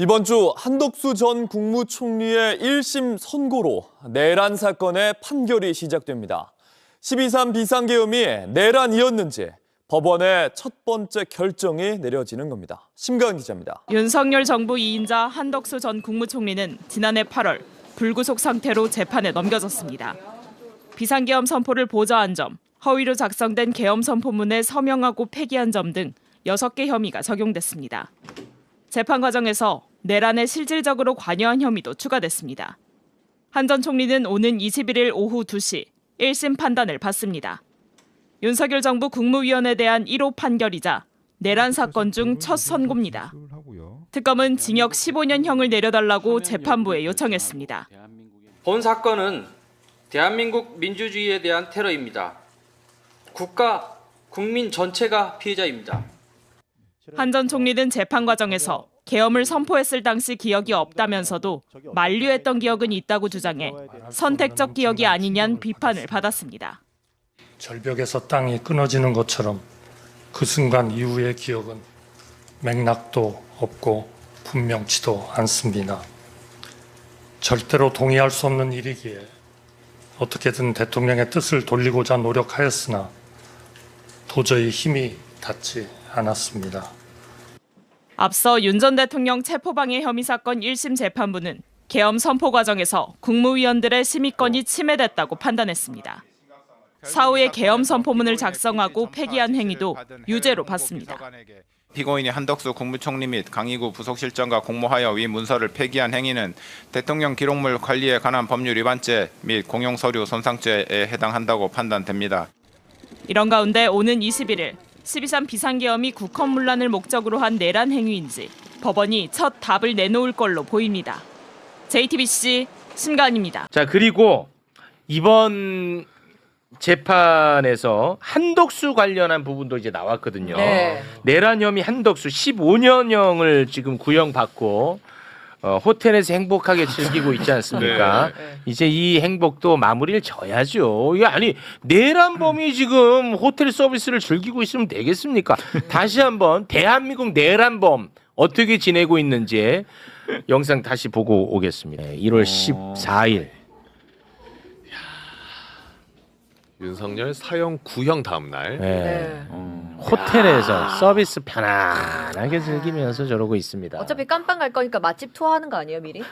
이번 주 한덕수 전 국무총리의 1심 선고로 내란 사건의 판결이 시작됩니다. 12.3 비상계엄이 내란이었는지 법원의 첫 번째 결정이 내려지는 겁니다. 심가은 기자입니다. 윤석열 정부 2인자 한덕수 전 국무총리는 지난해 8월 불구속 상태로 재판에 넘겨졌습니다. 비상계엄 선포를 보좌한 점, 허위로 작성된 계엄 선포문에 서명하고 폐기한 점 등 6개 혐의가 적용됐습니다. 재판 과정에서 내란에 실질적으로 관여한 혐의도 추가됐습니다. 한 전 총리는 오는 21일 오후 2시 1심 판단을 받습니다. 윤석열 정부 국무위원에 대한 1호 판결이자 내란 사건 중 첫 선고입니다. 특검은 징역 15년형을 내려달라고 재판부에 요청했습니다. 본 사건은 대한민국 민주주의에 대한 테러입니다. 국가, 국민 전체가 피해자입니다. 한 전 총리는 재판 과정에서 계엄을 선포했을 당시 기억이 없다면서도 만류했던 기억은 있다고 주장해 선택적 기억이 아니냐는 비판을 받았습니다. 절벽에서 땅이 끊어지는 것처럼 그 순간 이후의 기억은 맥락도 없고 분명치도 않습니다. 절대로 동의할 수 없는 일이기에 어떻게든 대통령의 뜻을 돌리고자 노력하였으나 도저히 힘이 닿지 않았습니다. 앞서 윤 전 대통령 체포방해 혐의 사건 1심 재판부는 계엄 선포 과정에서 국무위원들의 심의권이 침해됐다고 판단했습니다. 사후에 계엄 선포문을 작성하고 폐기한 행위도 유죄로 봤습니다. 피고인이 한덕수 국무총리 및 강의구 부속실장과 공모하여 위 문서를 폐기한 행위는 대통령 기록물 관리에 관한 법률 위반죄 및 공용서류 손상죄에 해당한다고 판단됩니다. 이런 가운데 오는 21일 12.3 비상계엄이 국헌문란을 목적으로 한 내란 행위인지 법원이 첫 답을 내놓을 걸로 보입니다. JTBC 심가은입니다. 자, 그리고 이번 재판에서 한덕수 관련한 부분도 이제 나왔거든요. 네. 내란 혐의 한덕수 15년형을 지금 구형받고 호텔에서 행복하게 즐기고 있지 않습니까? 네. 이제 이 행복도 마무리를 져야죠. 이게 아니 내란범이 지금 호텔 서비스를 즐기고 있으면 되겠습니까? 다시 한번 대한민국 내란범 어떻게 지내고 있는지 영상 다시 보고 오겠습니다. 1월 14일. 윤석열 사형 구형 다음 날 네. 호텔에서 서비스 편안하게 즐기면서 저러고 있습니다. 어차피 깜빵 갈 거니까 맛집 투어하는 거 아니에요, 미리?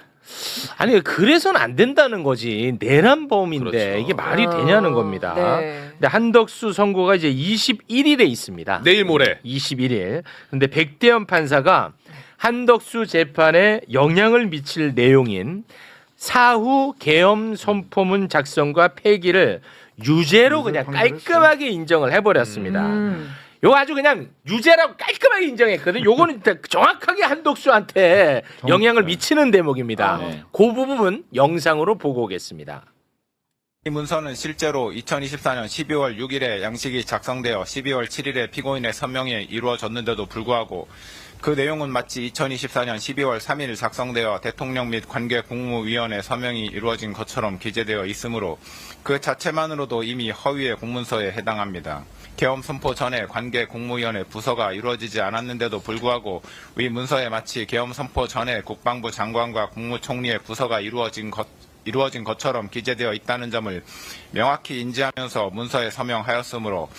아니 그래서는 안 된다는 거지. 내란범인데 그렇죠. 이게 말이 되냐는 겁니다. 네. 근데 한덕수 선고가 이제 21일에 있습니다. 내일 모레 21일. 근데 백대현 판사가 한덕수 재판에 영향을 미칠 내용인 사후 계엄 선포문 작성과 폐기를 유죄로 그냥 깔끔하게 인정을 해버렸습니다. 요거 아주 그냥 유죄라고 깔끔하게 인정했거든. 요거는 정확하게 한덕수한테 영향을 미치는 대목입니다. 그 부분 영상으로 보고 오겠습니다. 이 문서는 실제로 2024년 12월 6일에 양식이 작성되어 12월 7일에 피고인의 서명이 이루어졌는데도 불구하고 그 내용은 마치 2024년 12월 3일 작성되어 대통령 및 관계 국무위원회 서명이 이루어진 것처럼 기재되어 있으므로 그 자체만으로도 이미 허위의 공문서에 해당합니다. 계엄 선포 전에 관계 국무위원회 부서가 이루어지지 않았는데도 불구하고 위 문서에 마치 계엄 선포 전에 국방부 장관과 국무총리의 부서가 이루어진 것처럼 기재되어 있다는 점을 명확히 인지하면서 문서에 서명하였으므로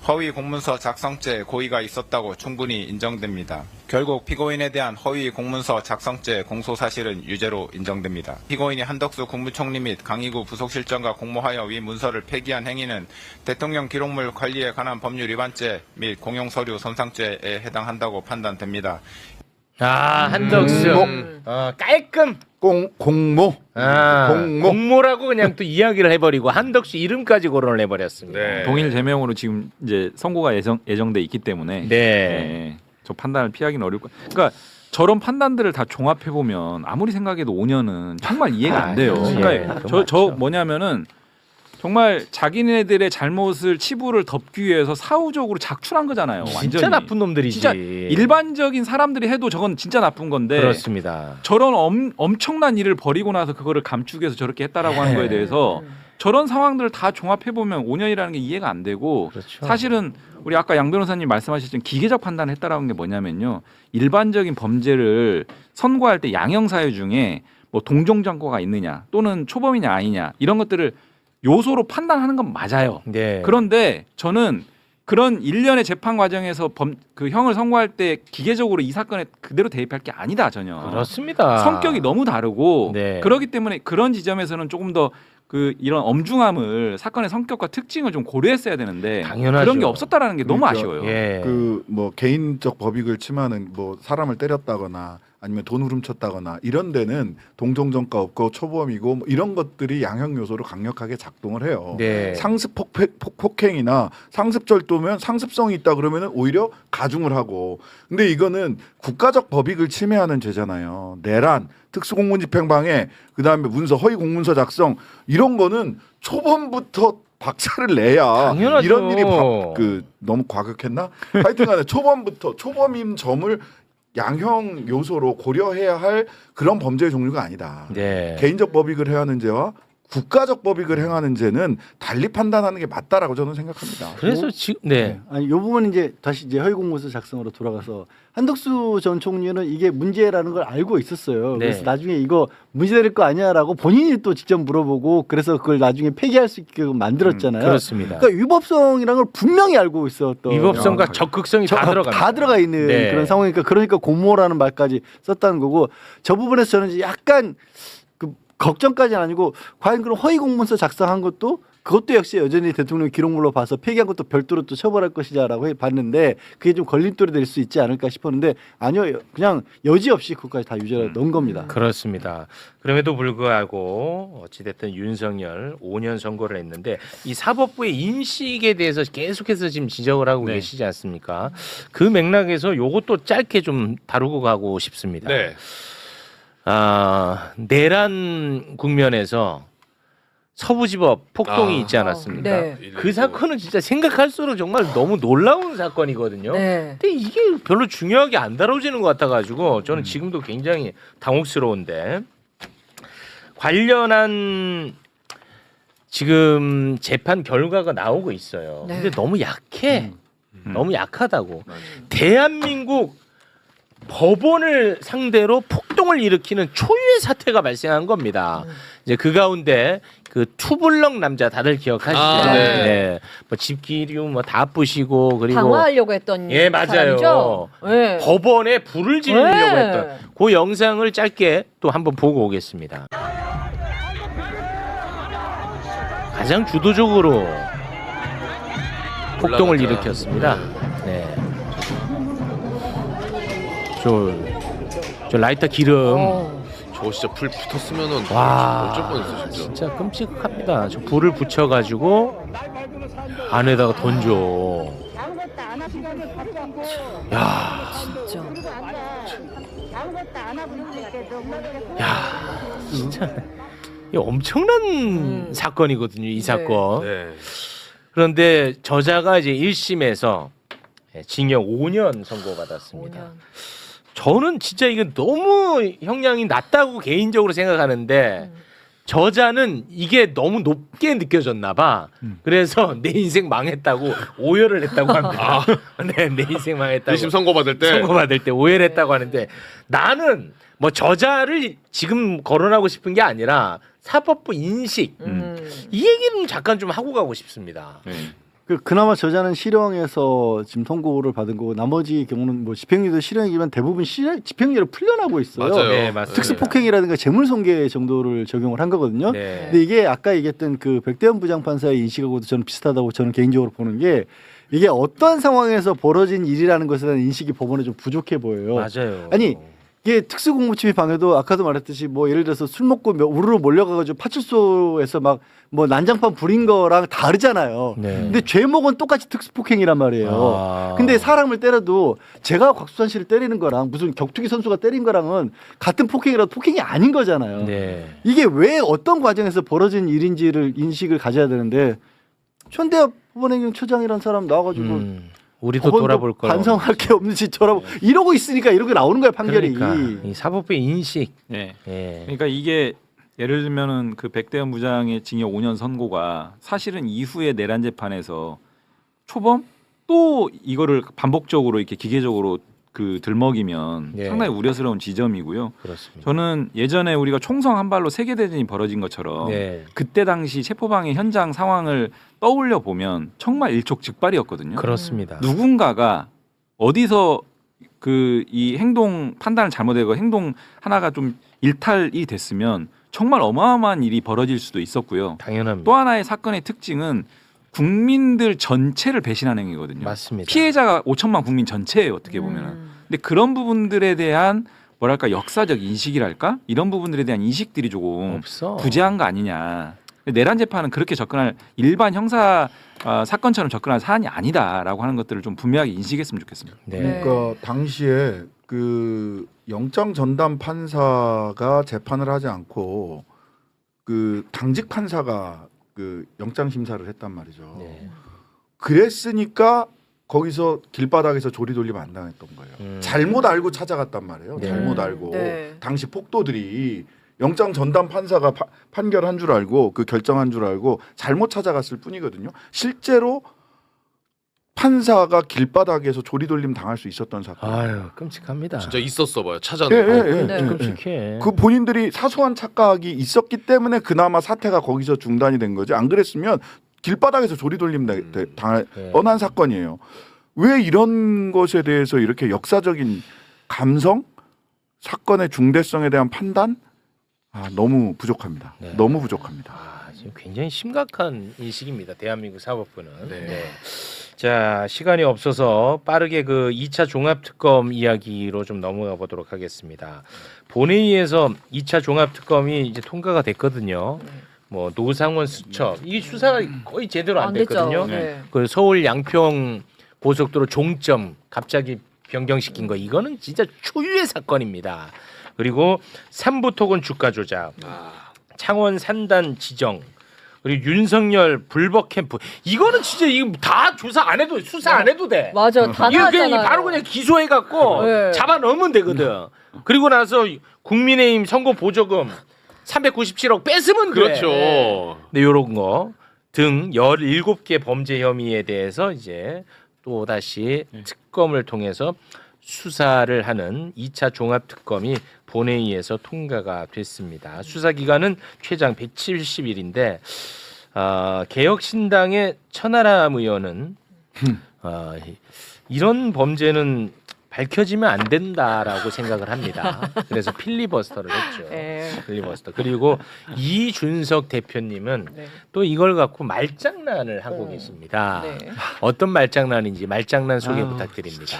허위 공문서 작성죄 고의가 있었다고 충분히 인정됩니다. 결국 피고인에 대한 허위 공문서 작성죄 공소사실은 유죄로 인정됩니다. 피고인이 한덕수 국무총리 및 강의구 부속실장과 공모하여 위 문서를 폐기한 행위는 대통령 기록물 관리에 관한 법률 위반죄 및 공용서류 손상죄에 해당한다고 판단됩니다. 한덕수 깔끔 공모 공모라고 그냥 또 이야기를 해버리고 한덕수 이름까지 거론을 해버렸습니다. 네. 동일 제명으로 지금 이제 선고가 예정돼 있기 때문에 네. 저 판단을 피하기는 어려울 거예요. 그러니까 저런 판단들을 다 종합해 보면 아무리 생각해도 5년은 정말 이해가 안 돼요. 그러니까 저 뭐냐면은 정말 자기네들의 잘못을 치부를 덮기 위해서 사후적으로 작출한 거잖아요. 완전히. 진짜 나쁜 놈들이지. 진짜 일반적인 사람들이 해도 저건 진짜 나쁜 건데. 그렇습니다. 저런 엄청난 일을 벌이고 나서 그거를 감추기 위해서 저렇게 했다라고 하는 거에 대해서 저런 상황들을 다 종합해 보면 5년이라는 게 이해가 안 되고 그렇죠. 사실은 우리 아까 양 변호사님 말씀하셨던 기계적 판단을 했다라는 게 뭐냐면요. 일반적인 범죄를 선고할 때 양형 사유 중에 뭐 동종전과가 있느냐 또는 초범이냐 아니냐 이런 것들을 요소로 판단하는 건 맞아요. 네. 그런데 저는 그런 일련의 재판 과정에서 그 형을 선고할 때 기계적으로 이 사건에 그대로 대입할 게 아니다 전혀. 그렇습니다. 성격이 너무 다르고 네. 그렇기 때문에 그런 지점에서는 조금 더 그 이런 엄중함을 사건의 성격과 특징을 좀 고려했어야 되는데 당연하죠. 그런 게 없었다라는 게 너무 그러니까, 아쉬워요. 예. 그 뭐 개인적 법익을 침하는 뭐 사람을 때렸다거나 아니면 돈을 훔쳤다거나 이런 데는 동종전과 없고 초범이고 뭐 이런 것들이 양형 요소로 강력하게 작동을 해요. 네. 상습 폭행이나 상습절도면 상습성이 있다 그러면은 오히려 가중을 하고. 근데 이거는 국가적 법익을 침해하는 죄잖아요. 내란, 특수공무집행방해, 그다음에 문서 허위 공문서 작성 이런 거는 초범부터 박살을 내야 당연하죠. 이런 일이 너무 과격했나? 하여튼간에 초범부터 초범임 점을 양형 요소로 고려해야 할 그런 범죄의 종류가 아니다. 네. 개인적 법익을 행하는 죄와 국가적 법익을 행하는 죄는 달리 판단하는 게 맞다라고 저는 생각합니다. 그래서 지금 네. 아니 이 부분은 이제 다시 이제 허위 공문서 작성으로 돌아가서 한덕수 전 총리는 이게 문제라는 걸 알고 있었어요. 네. 그래서 나중에 이거 문제될 거 아니야라고 본인이 또 직접 물어보고 그래서 그걸 나중에 폐기할 수 있게 만들었잖아요. 그렇습니다. 그러니까 위법성이라는 걸 분명히 알고 있었던 위법성과 적극성이 다 들어갑니다. 다 들어가 있는 네. 그런 상황이니까 그러니까 공모라는 말까지 썼다는 거고 저 부분에서 저는 이제 약간 그 걱정까지는 아니고 과연 그런 허위 공문서 작성한 그것도 역시 여전히 대통령 기록물로 봐서 폐기한 것도 별도로 또 처벌할 것이자라고 봤는데 그게 좀 걸림돌이 될 수 있지 않을까 싶었는데 아니요 그냥 여지없이 그것까지 다 유죄를 넣은 겁니다. 그렇습니다. 그럼에도 불구하고 어찌됐든 윤석열 5년 선고를 했는데 이 사법부의 인식에 대해서 계속해서 지금 지적을 하고 계시지 않습니까? 그 맥락에서 요것도 짧게 좀 다루고 가고 싶습니다. 네. 내란 국면에서 서부지법 폭동이 있지 않았습니까? 네. 그 사건은 진짜 생각할수록 정말 너무 놀라운 사건이거든요. 네. 근데 이게 별로 중요하게 안 다뤄지는 것 같아가지고 저는 지금도 굉장히 당혹스러운데 관련한 지금 재판 결과가 나오고 있어요. 네. 근데 너무 약해. 너무 약하다고. 대한민국 법원을 상대로 폭동을 일으키는 초유의 사태가 발생한 겁니다. 이제 그 가운데 그 투블럭 남자 다들 기억하시죠? 네. 뭐 집기류 뭐 다 부시고 그리고 방화하려고 했던 예 맞아요. 사람이죠? 네. 법원에 불을 지르려고 네. 했던 그 영상을 짧게 또 한번 보고 오겠습니다. 가장 주도적으로 폭동을 일으켰습니다. 네. 저 라이터 기름. 저거 진짜 불 붙었으면은 와, 어쩔 뻔했어 진짜. 진짜 끔찍합니다. 저 불을 붙여가지고 안에다가 던져. 야, 진짜. 야, 진짜 이 엄청난 사건이거든요. 이 사건. 네. 그런데 저자가 이제 1심에서 징역 5년 선고받았습니다. 5년. 저는 진짜 이건 너무 형량이 낮다고 개인적으로 생각하는데 저자는 이게 너무 높게 느껴졌나 봐. 그래서 내 인생 망했다고 오열을 했다고 합니다. 네, 내 인생 망했다고. 1심 선고받을 때 선고받을 때 오해를 했다고 하는데 나는 뭐 저자를 지금 거론하고 싶은 게 아니라 사법부 인식 이 얘기는 잠깐 좀 하고 가고 싶습니다. 그나마 저자는 실형에서 지금 통고를 받은 거고 나머지 경우는 뭐 집행유예도 실형이지만 대부분 집행유예로 풀려나고 있어요. 맞아요. 네, 맞습니다. 특수폭행이라든가 재물손괴 정도를 적용을 한 거거든요. 네. 근데 이게 아까 얘기했던 그 백대현 부장판사의 인식하고도 저는 비슷하다고 저는 개인적으로 보는 게 이게 어떤 상황에서 벌어진 일이라는 것에 대한 인식이 법원에 좀 부족해 보여요. 맞아요. 아니 이게 특수공무집행 방해도 아까도 말했듯이 뭐 예를 들어서 술 먹고 우르르 몰려가가지고 파출소에서 막 뭐 난장판 부린 거랑 다르잖아요. 네. 근데 죄목은 똑같이 특수폭행이란 말이에요. 아. 근데 사람을 때려도 제가 곽수산 씨를 때리는 거랑 무슨 격투기 선수가 때린 거랑은 같은 폭행이라도 폭행이 아닌 거잖아요. 네. 이게 왜 어떤 과정에서 벌어진 일인지를 인식을 가져야 되는데 현대협 법원행정처장이라는 사람 나와가지고 우리도 돌아볼 거 반성할 게 없는지 돌아보 이러고 있으니까 이렇게 나오는 거예요 판결이. 그러니까 이 사법부의 인식. 네. 예. 그러니까 이게 예를 들면은 그 백대현 부장의 징역 5년 선고가 사실은 이후에 내란 재판에서 초범 또 이거를 반복적으로 이렇게 기계적으로 그 들먹이면 네. 상당히 우려스러운 지점이고요. 그렇습니다. 저는 예전에 우리가 총성 한 발로 세계대전이 벌어진 것처럼 네. 그때 당시 체포방해 현장 상황을 떠올려 보면 정말 일촉즉발이었거든요. 그렇습니다. 누군가가 어디서 그 이 행동 판단을 잘못하고 행동 하나가 좀 일탈이 됐으면 정말 어마어마한 일이 벌어질 수도 있었고요. 당연합니다. 또 하나의 사건의 특징은 국민들 전체를 배신하는 행위거든요. 맞습니다. 피해자가 5천만 국민 전체예요, 어떻게 보면은. 근데 그런 부분들에 대한 뭐랄까 역사적 인식이랄까 이런 부분들에 대한 인식들이 조금 없어. 부재한 거 아니냐. 내란 재판은 그렇게 접근할 일반 형사 사건처럼 접근할 사안이 아니다라고 하는 것들을 좀 분명하게 인식했으면 좋겠습니다. 네. 그러니까 당시에 그 영장 전담 판사가 재판을 하지 않고 그 당직 판사가 그 영장 심사를 했단 말이죠. 네. 그랬으니까 거기서 길바닥에서 조리돌림 안 당했던 거예요. 잘못 알고 찾아갔단 말이에요. 네. 잘못 알고 네. 당시 폭도들이 영장 전담 판사가 판결한 줄 알고 그 결정한 줄 알고 잘못 찾아갔을 뿐이거든요. 실제로 판사가 길바닥에서 조리돌림 당할 수 있었던 사건. 아유 끔찍합니다. 진짜 있었어 봐요. 예, 찾아내고. 예, 네. 예. 끔찍해. 그 본인들이 사소한 착각이 있었기 때문에 그나마 사태가 거기서 중단이 된 거지. 안 그랬으면 길바닥에서 조리돌림 당할 네. 뻔한 사건이에요. 왜 이런 것에 대해서 이렇게 역사적인 감성, 사건의 중대성에 대한 판단 너무 부족합니다. 네. 너무 부족합니다. 지금 굉장히 심각한 인식입니다. 대한민국 사법부는. 네. 네. 자, 시간이 없어서 빠르게 그 2차 종합특검 이야기로 좀 넘어가 보도록 하겠습니다. 본회의에서 2차 종합특검이 이제 통과가 됐거든요. 뭐 노상원 수첩 이 수사가 거의 제대로 안 됐거든요. 네. 그 서울 양평 고속도로 종점 갑자기 변경시킨 거 이거는 진짜 초유의 사건입니다. 그리고 삼부토건 주가 조작, 창원 산단 지정, 그리고 윤석열 불법 캠프 이거는 진짜 이거 다 조사 안 해도 수사 안 해도 돼. 맞아, 다 이거 그냥 나왔잖아요. 바로 그냥 기소해 갖고 네. 잡아 넣으면 되거든. 그리고 나서 국민의힘 선거 보조금 397억 뺏으면 돼. 그렇죠. 네, 요런 거 등 17개 범죄 혐의에 대해서 이제 또 다시 특검을 통해서 수사를 하는 2차 종합특검이 본회의에서 통과가 됐습니다. 수사 기간은 최장 170일인데 개혁신당의 천하람 의원은 이런 범죄는 밝혀지면 안 된다라고 생각을 합니다. 그래서 필리버스터를 했죠. 네. 필리버스터. 그리고 이준석 대표님은 네. 또 이걸 갖고 말장난을 하고 계십니다. 네. 어떤 말장난인지 말장난 소개 부탁드립니다.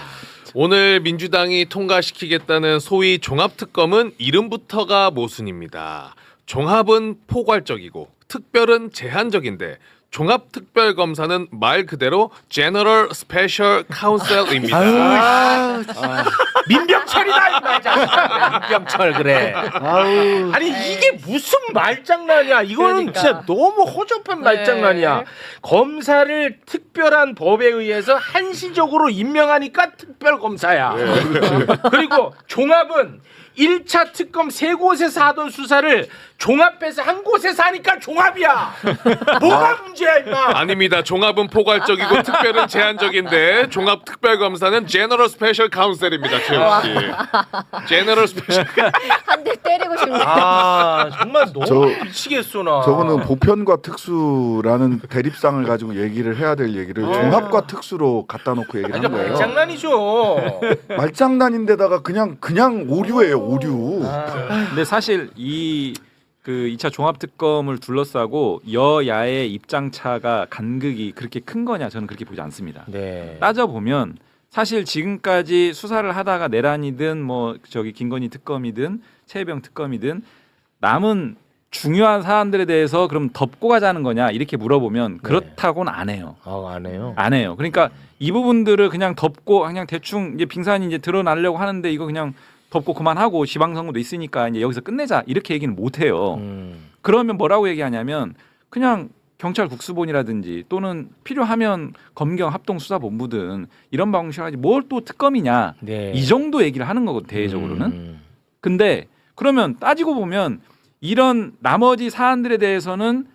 오늘 민주당이 통과시키겠다는 소위 종합특검은 이름부터가 모순입니다. 종합은 포괄적이고 특별은 제한적인데 종합특별검사는 말 그대로 General Special Counsel입니다. 민병철이다 이 말이야. 민병철 그래. 아니 이게 무슨 말장난이야. 이거는 그러니까. 진짜 너무 허접한 말장난이야. 검사를 특별한 법에 의해서 한시적으로 임명하니까 특별검사야. 그리고 종합은 1차 특검 3곳에서 하던 수사를 종합해서 한 곳에서 하니까 종합이야. 뭐가 문제야 임마. 아닙니다. 종합은 포괄적이고 특별은 제한적인데 종합특별검사는 General Special Counsel입니다. 최욱 씨. General Special. 한 대 때리고 싶네. 아 정말 너무 저- 미치겠어 나. 저거는 보편과 특수라는 대립상을 가지고 얘기를 해야 될 얘기를 종합과 특수로 갖다 놓고 얘기를 아니, 한 거예요. 말장난이죠. 말장난인데다가 그냥 오류예요, 오류. 근데 사실 그 2차 종합특검을 둘러싸고 여야의 입장차가 간극이 그렇게 큰 거냐 저는 그렇게 보지 않습니다. 네. 따져보면 사실 지금까지 수사를 하다가 내란이든 뭐 저기 김건희 특검이든 최혜병 특검이든 남은 중요한 사안들에 대해서 그럼 덮고 가자는 거냐 이렇게 물어보면 그렇다고는 안 해요. 안 해요. 안 해요. 그러니까 이 부분들을 그냥 덮고 그냥 대충 이제 빙산이 이제 드러나려고 하는데 이거 그냥 덮고 그만하고 지방선거도 있으니까 이제 여기서 끝내자 이렇게 얘기는 못 해요. 그러면 뭐라고 얘기하냐면 그냥 경찰 국수본이라든지 또는 필요하면 검경 합동수사본부든 이런 방식으로 하지 뭘 또 특검이냐 네. 이 정도 얘기를 하는 거거든 대외적으로는. 근데 그러면 따지고 보면 이런 나머지 사안들에 대해서는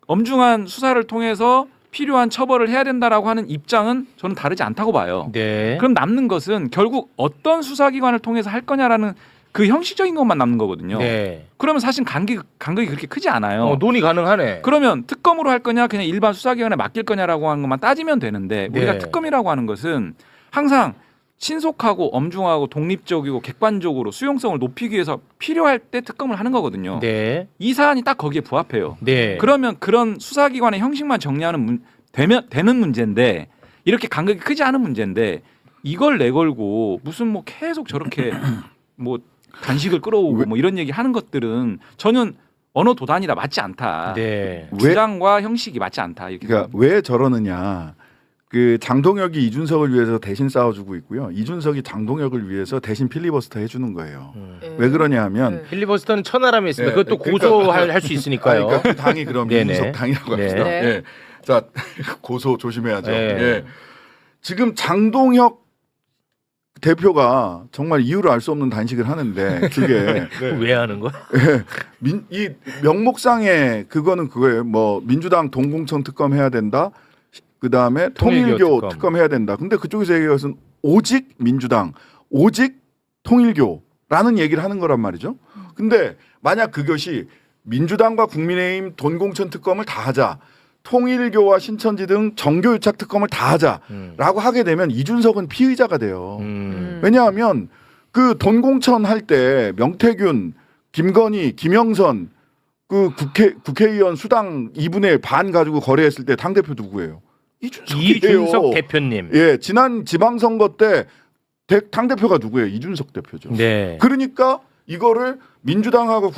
엄중한 수사를 통해서 필요한 처벌을 해야 된다라고 하는 입장은 저는 다르지 않다고 봐요. 네. 그럼 남는 것은 결국 어떤 수사기관을 통해서 할 거냐라는 그 형식적인 것만 남는 거거든요. 네. 그러면 사실 간극이 그렇게 크지 않아요. 논의 가능하네. 그러면 특검으로 할 거냐 그냥 일반 수사기관에 맡길 거냐라고 하는 것만 따지면 되는데 네. 우리가 특검이라고 하는 것은 항상 신속하고 엄중하고 독립적이고 객관적으로 수용성을 높이기 위해서 필요할 때 특검을 하는 거거든요. 네. 이 사안이 딱 거기에 부합해요. 네. 그러면 그런 수사기관의 형식만 정리하는 되는 문제인데 이렇게 간극이 크지 않은 문제인데 이걸 내걸고 무슨 뭐 계속 저렇게 뭐 단식을 끌어오고 뭐 이런 얘기 하는 것들은 저는 언어 도단이라 맞지 않다. 네. 주장과 형식이 맞지 않다. 이렇게 그러니까 왜 저러느냐. 그 장동혁이 이준석을 위해서 대신 싸워주고 있고요. 이준석이 장동혁을 위해서 대신 필리버스터 해주는 거예요. 왜 그러냐 하면 필리버스터는 천하람에 있습니다. 네, 그것도 그러니까- 고소할 수 있으니까요. 그러니까 그 당이 그럼 네네. 이준석 당이라고 네. 합시다. 네. 예. 자 고소 조심해야죠. 네. 예. 지금 장동혁 대표가 정말 이유를 알 수 없는 단식을 하는데 그게 왜 하는 거야? 이 명목상의 그거는 그거예요. 뭐 민주당 동공천 특검 해야 된다. 그 다음에 통일교 특검 해야 된다. 근데 그쪽에서 얘기한 것은 오직 민주당, 오직 통일교라는 얘기를 하는 거란 말이죠. 근데 만약 그것이 민주당과 국민의힘 돈공천 특검을 다 하자. 통일교와 신천지 등 정교유착 특검을 다 하자라고 하게 되면 이준석은 피의자가 돼요. 왜냐하면 그 돈공천 할 때 명태균, 김건희, 김영선 그 국회의원 수당 2분의 1 반 가지고 거래했을 때 당대표 누구예요? 이준석 대표님. 예, 지난 지방선거 때 당대표가 누구예요? 이준석 대표죠. 네. 그러니까 이거를 민주당하고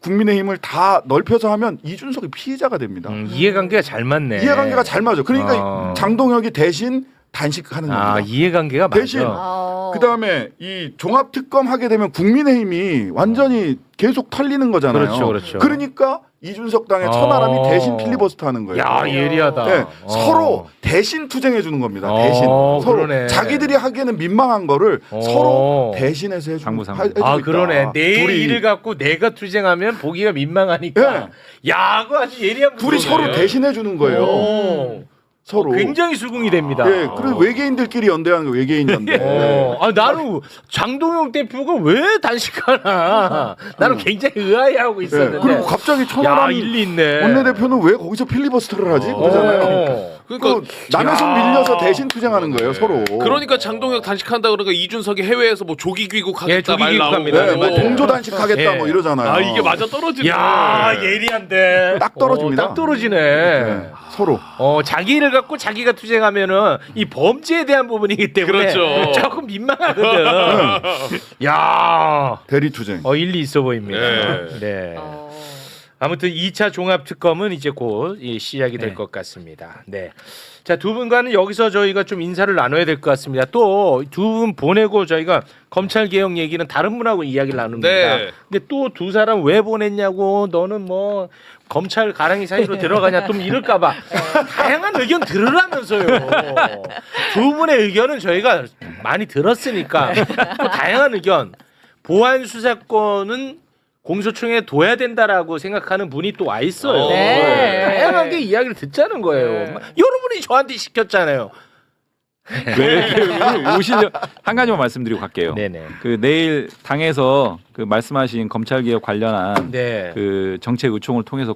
국민의힘을 다 넓혀서 하면 이준석이 피해자가 됩니다. 이해관계가 잘 맞네. 이해관계가 잘 맞아. 그러니까 장동혁이 대신 단식하는 겁니다. 이해관계가 대신 그다음에 이 종합 특검 하게 되면 국민의힘이 완전히 계속 털리는 거잖아요. 그렇죠, 그렇죠. 그러니까 이준석 당의 천하람이 대신 필리버스터 하는 거예요. 야, 예리하다. 네, 서로 대신 투쟁해 주는 겁니다. 대신 서로 그러네. 자기들이 하기에는 민망한 거를 서로 대신해서 해주고 그러네. 내 일을 갖고 내가 투쟁하면 보기가 민망하니까. 야, 그거 아주 예리한 둘이 서로 대신해 주는 거예요. 서로 굉장히 수긍이 됩니다. 예, 그리고 외계인들끼리 연대하는 거 외계인 연대. 나는 장동영 대표가 왜 단식하나? 나는 굉장히 의아해하고 있었는데. 그리고 갑자기 천하람 일리 있네. 원내대표는 왜 거기서 필리버스터를 하지? 그러잖아요. 그러니까 남의 손 밀려서 대신 투쟁하는 거예요, 서로. 그러니까 장동혁 단식한다 그러니까 이준석이 해외에서 뭐 조기 귀국하겠다 말 나오고 네, 뭐 동조 단식하겠다 뭐 이러잖아요. 이게 맞아 떨어지네. 야, 예리한데. 딱 떨어집니다. 딱 떨어지네. 네, 서로. 자기 일을 갖고 자기가 투쟁하면은 이 범죄에 대한 부분이기 때문에 그렇죠. 조금 민망하거든. 야, 대리 투쟁. 일리 있어 보입니다. 네. 네. 아무튼 2차 종합 특검은 이제 곧 시작이 될 것 같습니다. 네. 자, 두 분과는 여기서 저희가 좀 인사를 나눠야 될 것 같습니다. 또 두 분 보내고 저희가 검찰 개혁 얘기는 다른 분하고 이야기를 나눕니다. 네. 근데 또 두 사람 왜 보냈냐고 너는 뭐 검찰 가랑이 사이로 들어가냐 좀 이럴까봐 다양한 의견 들으라면서요. 두 분의 의견은 저희가 많이 들었으니까 또 다양한 의견. 보안 수사권은 공소청에 둬야 된다라고 생각하는 분이 또 와 있어요. 네. 다양하게 이야기를 듣자는 거예요. 여러분이 저한테 시켰잖아요. 왜 오시려 한 가지만 말씀드리고 갈게요. 네네. 그 내일 당에서 그 말씀하신 검찰 개혁 관련한 네. 그 정책 의총을 통해서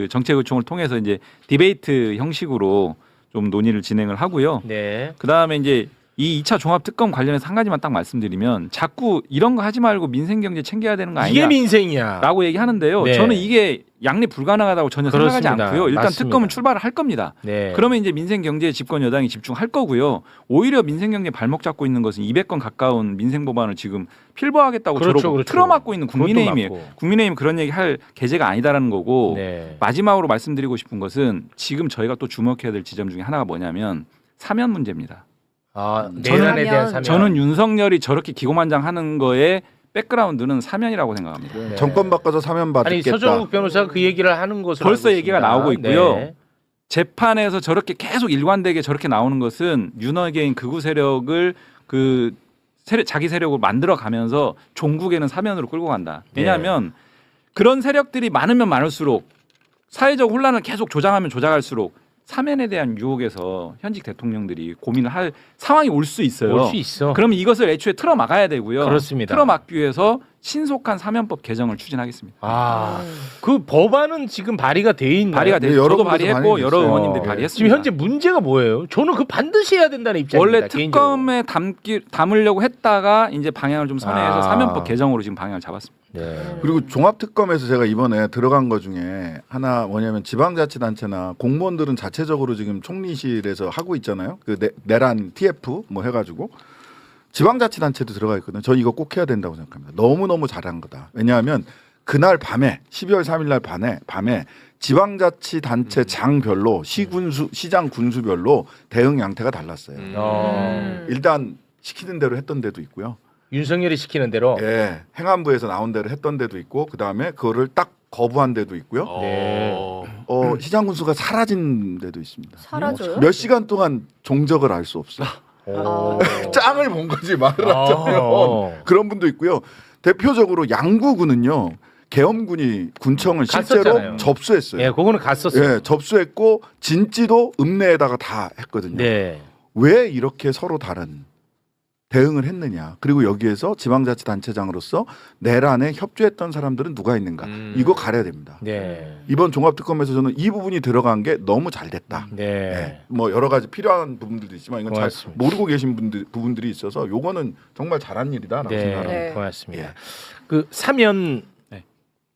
정책 의총을 통해서 이제 디베이트 형식으로 좀 논의를 진행을 하고요. 네. 그다음에 이제 이 2차 종합 특검 관련해서 한 가지만 딱 말씀드리면 자꾸 이런 거 하지 말고 민생 경제 챙겨야 되는 거 이게 아니냐? 민생이야. 라고 얘기하는데요. 네. 저는 이게 양립 불가능하다고 전혀 생각하지 그렇습니다. 않고요. 일단 맞습니다. 특검은 출발을 할 겁니다. 네. 그러면 이제 민생 경제에 집권 여당이 집중할 거고요. 오히려 민생 경제 발목 잡고 있는 것은 200건 가까운 민생 법안을 지금 필버하겠다고 그렇죠, 저러고 그렇죠. 틀어막고 있는 국민의힘이에요. 그것도 맞고. 국민의힘 그런 얘기 할 계제가 아니다라는 거고 네. 마지막으로 말씀드리고 싶은 것은 지금 저희가 또 주목해야 될 지점 중에 하나가 뭐냐면 사면 문제입니다. 내란에 대한 사면. 저는 윤석열이 저렇게 기고만장하는 거에 백그라운드는 사면이라고 생각합니다. 네. 정권 바꿔서 사면 받겠다. 아니 서정욱 변호사가 그 얘기를 하는 것으로 벌써 알고 얘기가 있습니다. 나오고 있고요. 네. 재판에서 저렇게 계속 일관되게 저렇게 나오는 것은 윤핵인 극우 세력을 자기 세력을 만들어 가면서 종국에는 사면으로 끌고 간다. 왜냐하면 그런 세력들이 많으면 많을수록 사회적 혼란을 계속 조장하면 조장할수록 사면에 대한 유혹에서 현직 대통령들이 고민을 할 상황이 올 수 있어요. 올 수 있어. 그러면 이것을 애초에 틀어막아야 되고요. 그렇습니다. 틀어막기 위해서 신속한 사면법 개정을 추진하겠습니다. 그 법안은 지금 발의가 돼 있나요? 발의가 돼. 네, 여러 저도 군데서 발의했고 발의됐어요. 여러 의원님들이 발의했습니다. 지금 현재 문제가 뭐예요? 저는 그 반드시 해야 된다는 입장입니다. 원래 개인적으로. 특검에 담으려고 했다가 이제 방향을 좀 선회해서 아. 사면법 개정으로 지금 방향을 잡았습니다. 네. 그리고 종합특검에서 제가 이번에 들어간 거 중에 하나 뭐냐면 지방자치단체나 공무원들은 자체적으로 지금 총리실에서 하고 있잖아요. 그 내란 TF 뭐 해가지고 지방자치단체도 들어가 있거든요. 전 이거 꼭 해야 된다고 생각합니다. 너무너무 잘한 거다. 왜냐하면 그날 밤에 12월 3일 날 밤에 지방자치단체 장별로 시장 군수별로 대응 양태가 달랐어요. 일단 시키는 대로 했던 데도 있고요. 윤석열이 시키는 대로. 예, 행안부에서 나온 대로 했던 데도 있고 그 다음에 그거를 딱 거부한 데도 있고요. 네. 시장 군수가 사라진 데도 있습니다. 사라져요? 몇 시간 동안 종적을 알 수 없어. 짱을 본 거지 말을 하자면 그런 분도 있고요. 대표적으로 양구군은요. 계엄군이 군청을 실제로 갔었잖아요. 접수했어요. 예, 그거는 갔었어요. 예, 접수했고 진지도 읍내에다가 다 했거든요. 네. 왜 이렇게 서로 다른 대응을 했느냐. 그리고 여기에서 지방자치단체장으로서 내란에 협조했던 사람들은 누가 있는가. 이거 가려야 됩니다. 네. 이번 종합특검에서 저는 이 부분이 들어간 게 너무 잘 됐다. 네. 네. 뭐 여러 가지 필요한 부분들도 있지만 이건 잘 고맙습니다. 모르고 계신 부분들이 있어서 요거는 정말 잘한 일이다라고 생각합니다. 네. 고맙습니다. 그 사면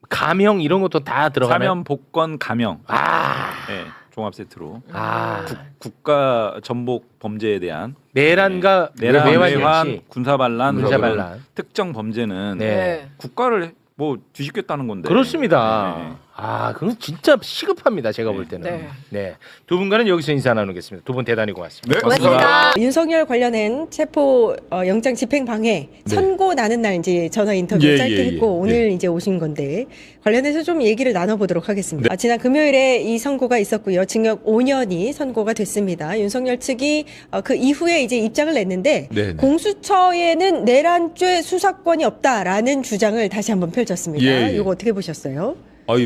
감형 이런 것도 다 들어가나요? 사면 복권 감형. 네, 종합 세트로. 아. 국가 전복 범죄에 대한 내란과 내란, 외환 외환, 역시. 군사반란, 군사반란. 특정 범죄는 네. 국가를 뭐 뒤집겠다는 건데. 그렇습니다. 네. 아, 그건 진짜 시급합니다. 제가 볼 때는. 네. 네. 두 분과는 여기서 인사 나누겠습니다. 두 분 대단히 고맙습니다. 네, 고맙습니다. 윤석열 관련된 체포 영장 집행 방해 선고 나는 날 이제 전화 인터뷰 짧게 했고 오늘 이제 오신 건데 관련해서 좀 얘기를 나눠보도록 하겠습니다. 지난 금요일에 이 선고가 있었고요. 징역 5년이 선고가 됐습니다. 윤석열 측이 그 이후에 이제 입장을 냈는데 공수처에는 내란죄 수사권이 없다라는 주장을 다시 한번 펼쳤습니다. 이거 어떻게 보셨어요?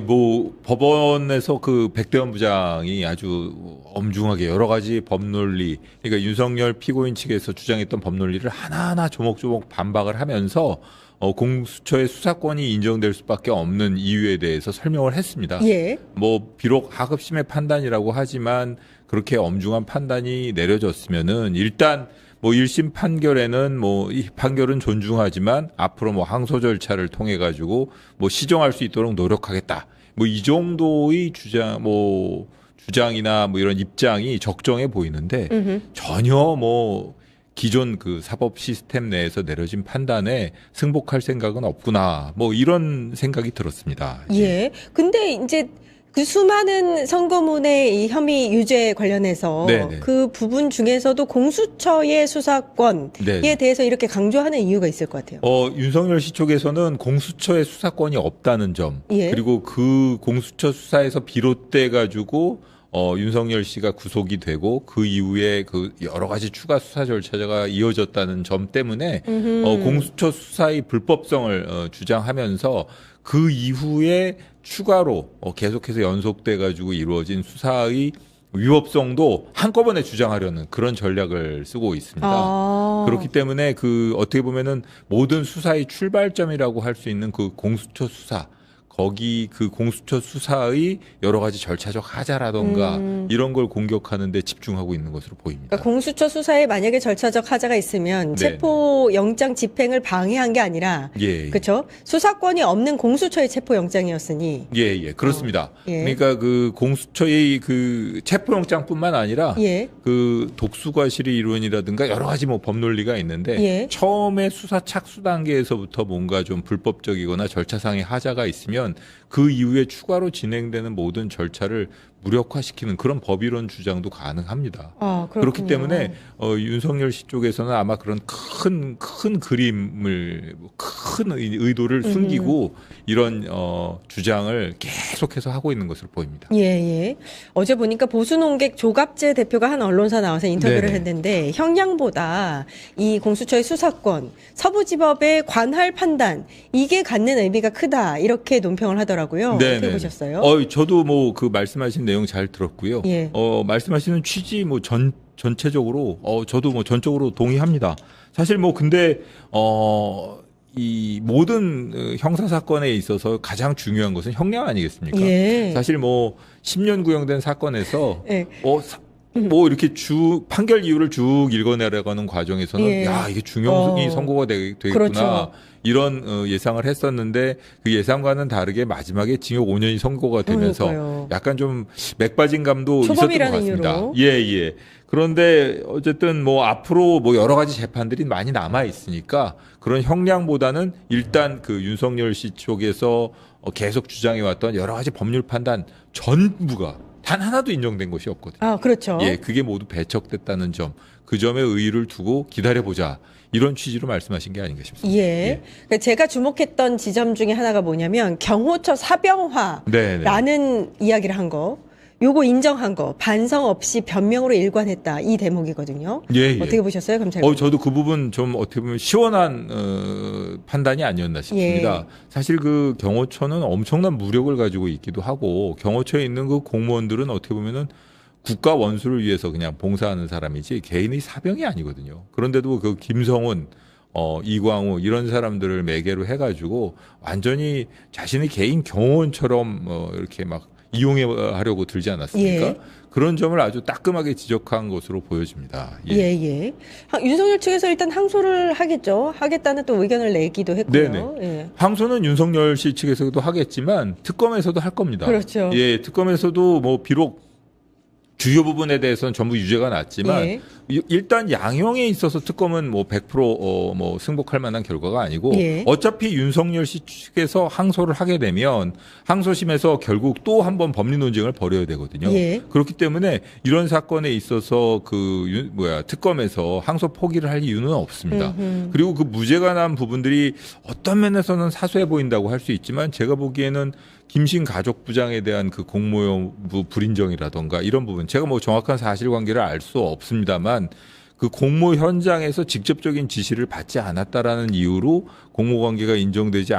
뭐 법원에서 그 백대원 부장이 아주 엄중하게 여러 가지 법논리, 그러니까 윤석열 피고인 측에서 주장했던 법논리를 하나하나 조목조목 반박을 하면서 공수처의 수사권이 인정될 수밖에 없는 이유에 대해서 설명을 했습니다. 예. 뭐 비록 하급심의 판단이라고 하지만 그렇게 엄중한 판단이 내려졌으면은 일단 뭐 1심 판결에는 뭐 이 판결은 존중하지만 앞으로 뭐 항소 절차를 통해 가지고 뭐 시정할 수 있도록 노력하겠다. 뭐 이 정도의 주장이나 뭐 이런 입장이 적정해 보이는데 전혀 뭐 기존 그 사법 시스템 내에서 내려진 판단에 승복할 생각은 없구나. 뭐 이런 생각이 들었습니다. 예. 근데 이제 그 수많은 선고문의 이 혐의 유죄 관련해서 그 부분 중에서도 공수처의 수사권에 대해서 이렇게 강조하는 이유가 있을 것 같아요. 윤석열 씨 쪽에서는 공수처의 수사권이 없다는 점, 그리고 그 공수처 수사에서 비롯돼 가지고 윤석열 씨가 구속이 되고 그 이후에 그 여러 가지 추가 수사 절차가 이어졌다는 점 때문에 공수처 수사의 불법성을 주장하면서 그 이후에 추가로 계속해서 연속돼 가지고 이루어진 수사의 위법성도 한꺼번에 주장하려는 그런 전략을 쓰고 있습니다. 그렇기 때문에 그 어떻게 보면은 모든 수사의 출발점이라고 할 수 있는 그 공수처 수사, 거기 그 공수처 수사의 여러 가지 절차적 하자라던가 이런 걸 공격하는 데 집중하고 있는 것으로 보입니다. 그러니까 공수처 수사에 만약에 절차적 하자가 있으면 체포 영장 집행을 방해한 게 아니라 그렇죠? 수사권이 없는 공수처의 체포 영장이었으니 그렇습니다. 그러니까 그 공수처의 그 체포 영장뿐만 아니라 그 독수과실의 이론이라든가 여러 가지 뭐 법논리가 있는데 처음에 수사 착수 단계에서부터 뭔가 좀 불법적이거나 절차상의 하자가 있으면 그 이후에 추가로 진행되는 모든 절차를 무력화시키는 그런 법이론 주장도 가능합니다. 그렇기 때문에 윤석열 씨 쪽에서는 아마 그런 큰 그림을 큰 의도를 숨기고 이런 주장을 계속해서 하고 있는 것으로 보입니다. 어제 보니까 보수논객 조갑재 대표가 한 언론사 나와서 인터뷰를 했는데 형량보다 이 공수처의 수사권, 서부지법의 관할 판단 이게 갖는 의미가 크다 이렇게 논평을 하더라고요. 어떻게 보셨어요? 저도 뭐 그 말씀하신 내용 잘 들었고요. 예. 말씀하시는 취지 뭐 전체적으로 저도 뭐 전적으로 동의합니다. 사실 뭐 근데 이 모든 형사 사건에 있어서 가장 중요한 것은 형량 아니겠습니까? 예. 사실 뭐 10년 구형된 사건에서 예. 뭐 이렇게 판결 이유를 쭉 읽어내려가는 과정에서는 예. 야 이게 중형이 선고가 되겠구나 그렇죠. 이런 예상을 했었는데 그 예상과는 다르게 마지막에 징역 5년이 선고가 되면서 그러니까요. 약간 좀 맥빠진 감도 있었던 것 초범이라는 같습니다. 이유로. 예. 그런데 어쨌든 뭐 앞으로 뭐 여러 가지 재판들이 많이 남아 있으니까 그런 형량보다는 일단 그 윤석열 씨 쪽에서 계속 주장해왔던 여러 가지 법률 판단 전부가 단 하나도 인정된 것이 없거든요. 아, 그렇죠. 예, 그게 모두 배척됐다는 점, 그 점에 의의를 두고 기다려보자. 이런 취지로 말씀하신 게 아닌가 싶습니다. 예. 그러니까 제가 주목했던 지점 중에 하나가 뭐냐면 경호처 사병화라는 이야기를 한 거. 요거 인정한 거 반성 없이 변명으로 일관했다 이 대목이거든요. 예. 어떻게 보셨어요, 검찰관? 저도 그 부분 좀 어떻게 보면 시원한 판단이 아니었나 싶습니다. 예. 사실 그 경호처는 엄청난 무력을 가지고 있기도 하고 경호처에 있는 그 공무원들은 어떻게 보면은 국가 원수를 위해서 그냥 봉사하는 사람이지 개인의 사병이 아니거든요. 그런데도 그 김성훈, 이광우 이런 사람들을 매개로 해가지고 완전히 자신의 개인 경호원처럼 이렇게 막 이용하려고 들지 않았습니까? 예. 그런 점을 아주 따끔하게 지적한 것으로 보여집니다. 예. 윤석열 측에서 일단 항소를 하겠죠. 하겠다는 또 의견을 내기도 했고요. 네네. 예. 항소는 윤석열 씨 측에서도 하겠지만 특검에서도 할 겁니다. 그렇죠. 예, 특검에서도 뭐 비록 주요 부분에 대해서는 전부 유죄가 났지만 예. 일단 양형에 있어서 특검은 뭐 100% 뭐 승복할 만한 결과가 아니고 예. 어차피 윤석열 씨 측에서 항소를 하게 되면 항소심에서 결국 또 한 번 법리 논쟁을 벌여야 되거든요. 예. 그렇기 때문에 이런 사건에 있어서 특검에서 항소 포기를 할 이유는 없습니다. 그리고 그 무죄가 난 부분들이 어떤 면에서는 사소해 보인다고 할 수 있지만 제가 보기에는 김신 가족부장에 대한 그 공모부 불인정이라던가 이런 부분 제가 뭐 정확한 사실관계를 알 수 없습니다만 그 공모 현장에서 직접적인 지시를 받지 않았다라는 이유로 공모관계가 인정되지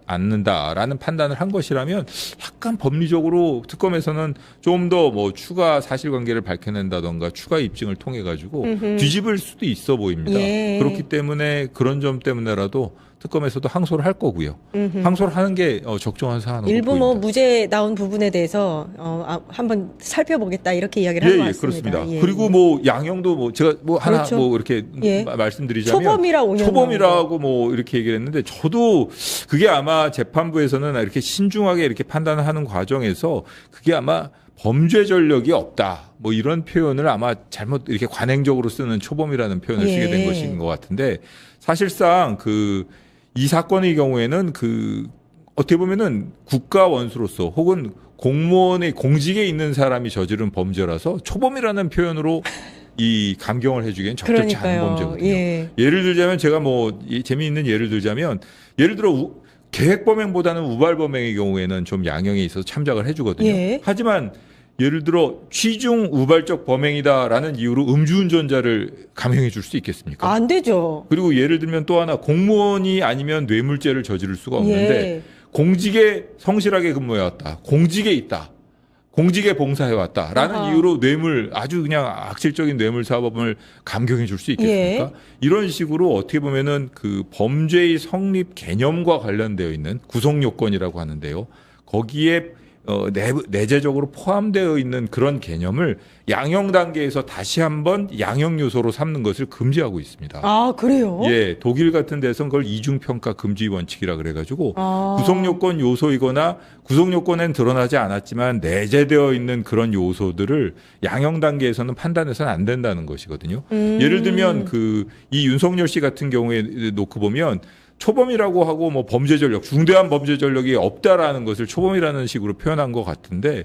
않는다라는 판단을 한 것이라면 약간 법리적으로 특검에서는 좀 더 뭐 추가 사실관계를 밝혀낸다던가 추가 입증을 통해 가지고 뒤집을 수도 있어 보입니다. 예. 그렇기 때문에 그런 점 때문에라도 특검에서도 항소를 할 거고요. 항소를 하는 게 적정한 사안으로 일부 보입니다. 뭐 무죄 나온 부분에 대해서 한번 살펴보겠다 이렇게 이야기를 한 것 같습니다. 그렇습니다. 그리고 뭐 양형도 뭐 제가 뭐 하나 그렇죠. 뭐 이렇게 예. 말씀드리자면 초범이라 5년 초범이라고 뭐 이렇게 얘기를 했는데 저도 그게 아마 재판부에서는 이렇게 신중하게 이렇게 판단을 하는 과정에서 그게 아마 범죄 전력이 없다. 뭐 이런 표현을 아마 잘못 이렇게 관행적으로 쓰는 초범이라는 표현을 쓰게 된 것인 것 같은데 사실상 이 사건의 경우에는 어떻게 보면은 국가 원수로서 혹은 공무원의 공직에 있는 사람이 저지른 범죄라서 초범이라는 표현으로 이 감경을 해주기엔 적절치 않은 범죄거든요. 예를 들자면 제가 뭐 재미있는 예를 들자면 예를 들어 계획 범행보다는 우발 범행의 경우에는 좀 양형에 있어서 참작을 해주거든요. 하지만 예를 들어 취중 우발적 범행이다라는 이유로 음주운전자를 감형해 줄 수 있겠습니까? 안 되죠. 그리고 예를 들면 또 하나 공무원이 아니면 뇌물죄를 저지를 수가 없는데 공직에 성실하게 근무해왔다. 공직에 있다. 공직에 봉사해왔다라는 이유로 아주 그냥 악질적인 뇌물사범을 감경해 줄 수 있겠습니까? 이런 식으로 어떻게 보면은 그 범죄의 성립 개념과 관련되어 있는 구성요건이라고 하는데요. 거기에 내재적으로 포함되어 있는 그런 개념을 양형 단계에서 다시 한번 양형 요소로 삼는 것을 금지하고 있습니다. 아, 그래요? 예, 독일 같은 데서는 그걸 이중평가 금지 원칙이라 그래가지고 구성요건 요소이거나 구성요건엔 드러나지 않았지만 내재되어 있는 그런 요소들을 양형 단계에서는 판단해서는 안 된다는 것이거든요. 예를 들면 이 윤석열 씨 같은 경우에 놓고 보면 초범이라고 하고 뭐 범죄 전력, 중대한 범죄 전력이 없다라는 것을 초범이라는 식으로 표현한 것 같은데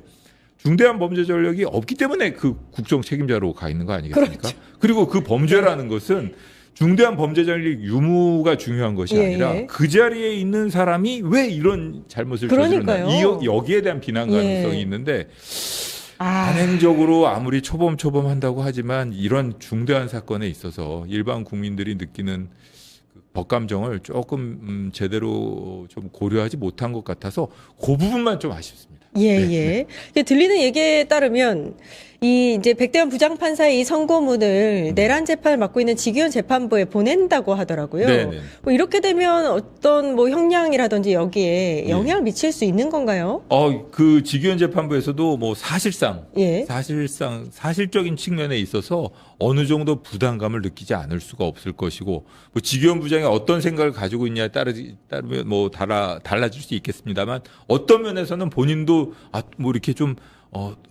중대한 범죄 전력이 없기 때문에 그 국정 책임자로 가 있는 거 아니겠습니까? 그렇죠. 그리고 그 범죄라는 것은 중대한 범죄 전력 유무가 중요한 것이 아니라 그 자리에 있는 사람이 왜 이런 잘못을 저질렀나 여기에 대한 비난 가능성이 있는데 관행적으로 아무리 초범한다고 하지만 이런 중대한 사건에 있어서 일반 국민들이 느끼는 법감정을 조금 제대로 좀 고려하지 못한 것 같아서 그 부분만 좀 아쉽습니다. 예. 들리는 얘기에 따르면 이 이제 백대현 부장판사의 이 선고문을 내란 재판을 맡고 있는 지기현 재판부에 보낸다고 하더라고요. 네네. 뭐 이렇게 되면 어떤 뭐 형량이라든지 여기에 영향을 미칠 수 있는 건가요? 그 지기현 재판부에서도 뭐 사실상 예. 사실적인 측면에 있어서 어느 정도 부담감을 느끼지 않을 수가 없을 것이고, 뭐 지기현 부장이 어떤 생각을 가지고 있냐에 따르면 뭐 달라질 수 있겠습니다만, 어떤 면에서는 본인도 뭐 이렇게 좀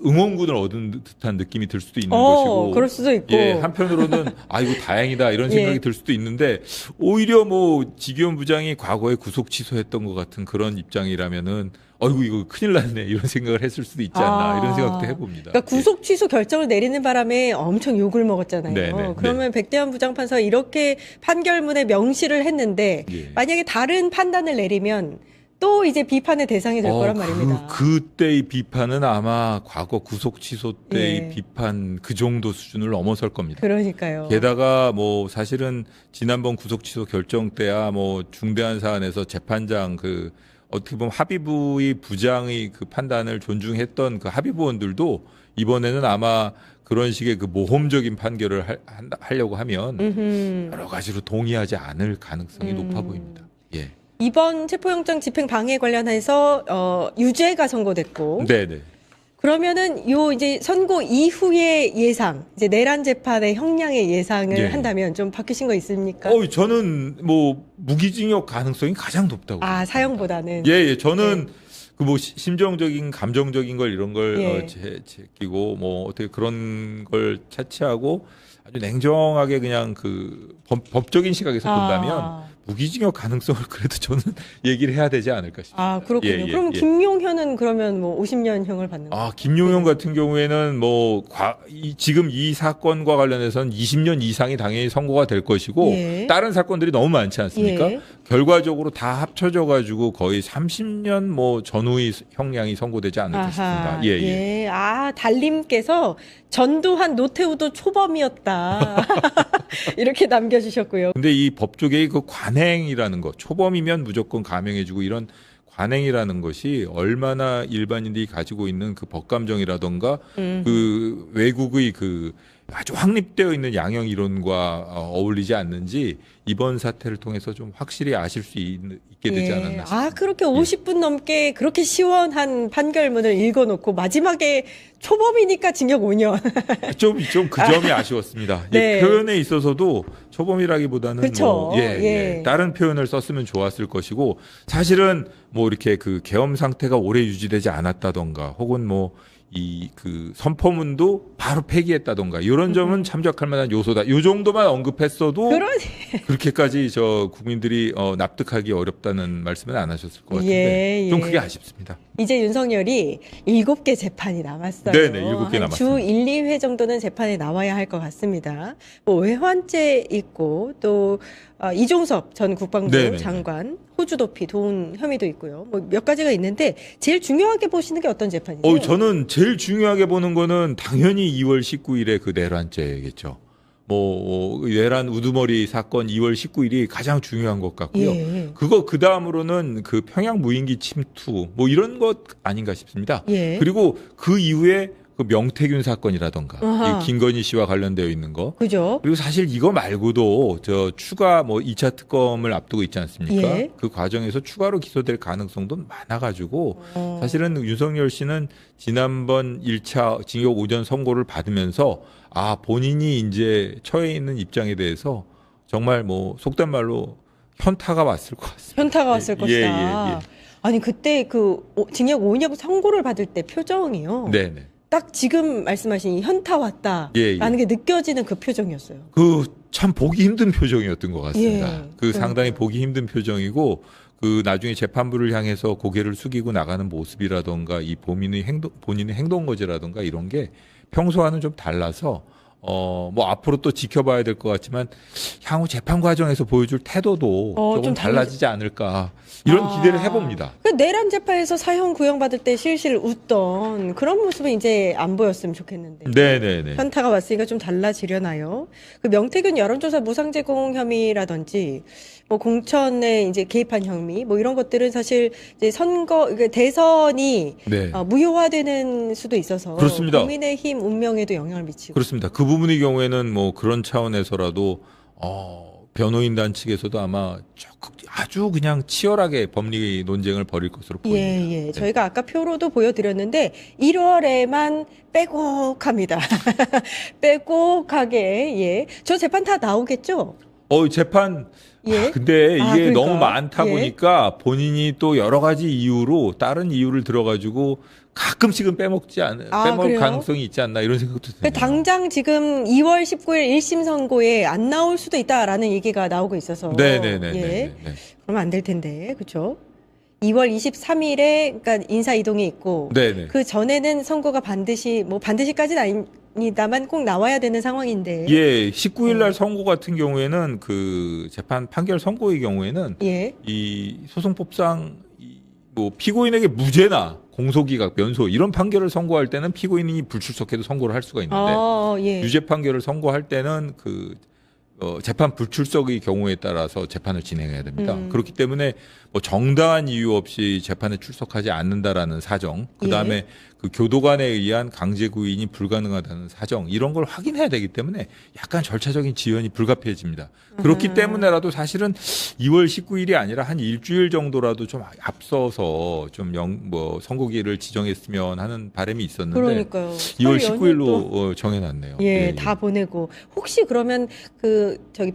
응원군을 얻은 듯한 느낌이 들 수도 있는 것이고, 그럴 수도 있고, 예, 한편으로는 이거 다행이다 이런 생각이 들 수도 있는데, 오히려 뭐 지기현 부장이 과거에 구속 취소했던 것 같은 그런 입장이라면은 아이고 이거 큰일 났네 이런 생각을 했을 수도 있지 않나 이런 생각도 해봅니다. 그러니까 구속 취소 결정을 내리는 바람에 엄청 욕을 먹었잖아요. 네네. 그러면 백대현 부장판사가 이렇게 판결문에 명시를 했는데 만약에 다른 판단을 내리면 또 이제 비판의 대상이 될 거란 말입니다. 그때의 비판은 아마 과거 구속 취소 때의 비판 그 정도 수준을 넘어설 겁니다. 그러니까요. 게다가 뭐 사실은 지난번 구속 취소 결정 때야 뭐 중대한 사안에서 재판장 어떻게 보면 합의부의 부장의 그 판단을 존중했던 그 합의부원들도 이번에는 아마 그런 식의 그 모험적인 판결을 하려고 하면 여러 가지로 동의하지 않을 가능성이 높아 보입니다. 예. 이번 체포영장 집행 방해 관련해서 유죄가 선고됐고, 네네. 그러면은 요 이제 선고 이후의 예상, 이제 내란 재판의 형량의 예상을 한다면 좀 바뀌신 거 있습니까? 저는 뭐 무기징역 가능성이 가장 높다고. 사형보다는. 예. 저는 그 뭐 심정적인 감정적인 걸 이런 걸 제끼고 뭐 어떻게 그런 걸 차치하고 아주 냉정하게 그냥 그 법적인 시각에서 본다면 무기징역 가능성을 그래도 저는 얘기를 해야 되지 않을까 싶습니다. 그렇군요. 그럼 김용현은 그러면 뭐 50년형을 받는 거예요? 김용현 같은 경우에는 뭐 지금 이 사건과 관련해서는 20년 이상이 당연히 선고가 될 것이고, 다른 사건들이 너무 많지 않습니까? 결과적으로 다 합쳐져 가지고 거의 30년 뭐 전후의 형량이 선고되지 않을까 싶습니다. 달님께서 전두환 노태우도 초범이었다. 이렇게 남겨주셨고요. 근데 이 법조계의 그 관행이라는 거, 초범이면 무조건 감형해주고 이런 관행이라는 것이 얼마나 일반인들이 가지고 있는 그 법감정이라던가 그 외국의 그 아주 확립되어 있는 양형 이론과 어울리지 않는지 이번 사태를 통해서 좀 확실히 아실 수 있게 되지 않았나 싶습니다. 그렇게 50분 넘게 그렇게 시원한 판결문을 읽어놓고 마지막에 초범이니까 징역 5년. 좀 그 점이 아쉬웠습니다. 표현에 있어서도 초범이라기보다는 다른 표현을 썼으면 좋았을 것이고, 사실은 뭐 이렇게 그 계엄 상태가 오래 유지되지 않았다던가 혹은 뭐 그 선포문도 바로 폐기했다던가 이런 점은 참작할 만한 요소다. 이 정도만 언급했어도 그렇게까지 국민들이 납득하기 어렵다는 말씀은 안 하셨을 것 같은데 좀 그게 아쉽습니다. 이제 윤석열이 7개 재판이 남았어요. 네네, 7개 남았습니다. 주 1, 2회 정도는 재판에 나와야 할 것 같습니다. 뭐 외환죄 있고 또 이종섭 전 국방부 장관 호주 도피 돈 혐의도 있고요. 뭐 몇 가지가 있는데 제일 중요하게 보시는 게 어떤 재판이죠? 저는 제일 중요하게 보는 거는 당연히 2월 19일에 그 내란죄겠죠. 뭐 내란 우두머리 사건 2월 19일이 가장 중요한 것 같고요. 그 다음으로는 그 평양 무인기 침투 뭐 이런 것 아닌가 싶습니다. 그리고 그 이후에 그 명태균 사건이라던가 이 김건희 씨와 관련되어 있는 거. 그죠. 그리고 사실 이거 말고도 추가 뭐 2차 특검을 앞두고 있지 않습니까? 그 과정에서 추가로 기소될 가능성도 많아가지고 사실은 윤석열 씨는 지난번 1차 징역 5년 선고를 받으면서 본인이 이제 처해 있는 입장에 대해서 정말 뭐 속된 말로 현타가 왔을 것 같습니다. 현타가 왔을 것이다. 아니 그때 그 징역 5년 선고를 받을 때 표정이요. 네네. 딱 지금 말씀하신 이 현타 왔다라는 게 느껴지는 그 표정이었어요. 참 보기 힘든 표정이었던 것 같습니다. 상당히 보기 힘든 표정이고 나중에 재판부를 향해서 고개를 숙이고 나가는 모습이라던가 이 본인의 행동 거지라던가 이런 게 평소와는 좀 달라서 뭐 앞으로 또 지켜봐야 될 것 같지만 향후 재판 과정에서 보여줄 태도도 조금 좀 달라지지 않을까 이런 기대를 해봅니다. 그 내란 재판에서 사형 구형받을 때 실실 웃던 그런 모습은 이제 안 보였으면 좋겠는데. 네네네. 현타가 왔으니까 좀 달라지려나요? 그 명태균 여론조사 무상 제공 혐의라든지 뭐 공천에 이제 개입한 혐의 뭐 이런 것들은 사실 이제 선거 대선이 네. 무효화되는 수도 있어서 그렇습니다. 국민의힘 운명에도 영향을 미치고. 그렇습니다. 그 부분의 경우에는 뭐 그런 차원에서라도 변호인단 측에서도 아마 아주 그냥 치열하게 법리 논쟁을 벌일 것으로 보입니다. 예. 저희가 아까 표로도 보여드렸는데 1월에만 빼곡합니다. 빼곡하게 예. 저 재판 다 나오겠죠? 재판 예. 근데 이게 그러니까. 너무 많다 보니까 본인이 또 여러 가지 이유로 다른 이유를 들어가지고 가끔씩은 빼먹을 그래요? 가능성이 있지 않나 이런 생각도 듭니다. 당장 지금 2월 19일 1심 선고에 안 나올 수도 있다라는 얘기가 나오고 있어서. 네네네. 예. 그러면 안 될 텐데, 그렇죠? 2월 23일에 그러니까 인사 이동이 있고, 네네. 그 전에는 선고가 반드시까지는 아닙니다만 꼭 나와야 되는 상황인데. 예, 19일 날 선고 같은 경우에는 그 재판 판결 선고의 경우에는 예. 이 소송법상 뭐 피고인에게 무죄나 공소기각, 면소 이런 판결을 선고할 때는 피고인이 불출석해도 선고를 할 수가 있는데 예. 유죄 판결을 선고할 때는 그 재판 불출석의 경우에 따라서 재판을 진행해야 됩니다. 그렇기 때문에 뭐 정당한 이유 없이 재판에 출석하지 않는다라는 사정, 그 다음에 그 교도관에 의한 강제 구인이 불가능하다는 사정 이런 걸 확인해야 되기 때문에 약간 절차적인 지연이 불가피해집니다. 그렇기 때문에라도 사실은 2월 19일이 아니라 한 일주일 정도라도 좀 앞서서 좀 선고기를 지정했으면 하는 바람이 있었는데 그러니까요. 2월 19일로 정해놨네요. 예, 다 보내고 혹시 그러면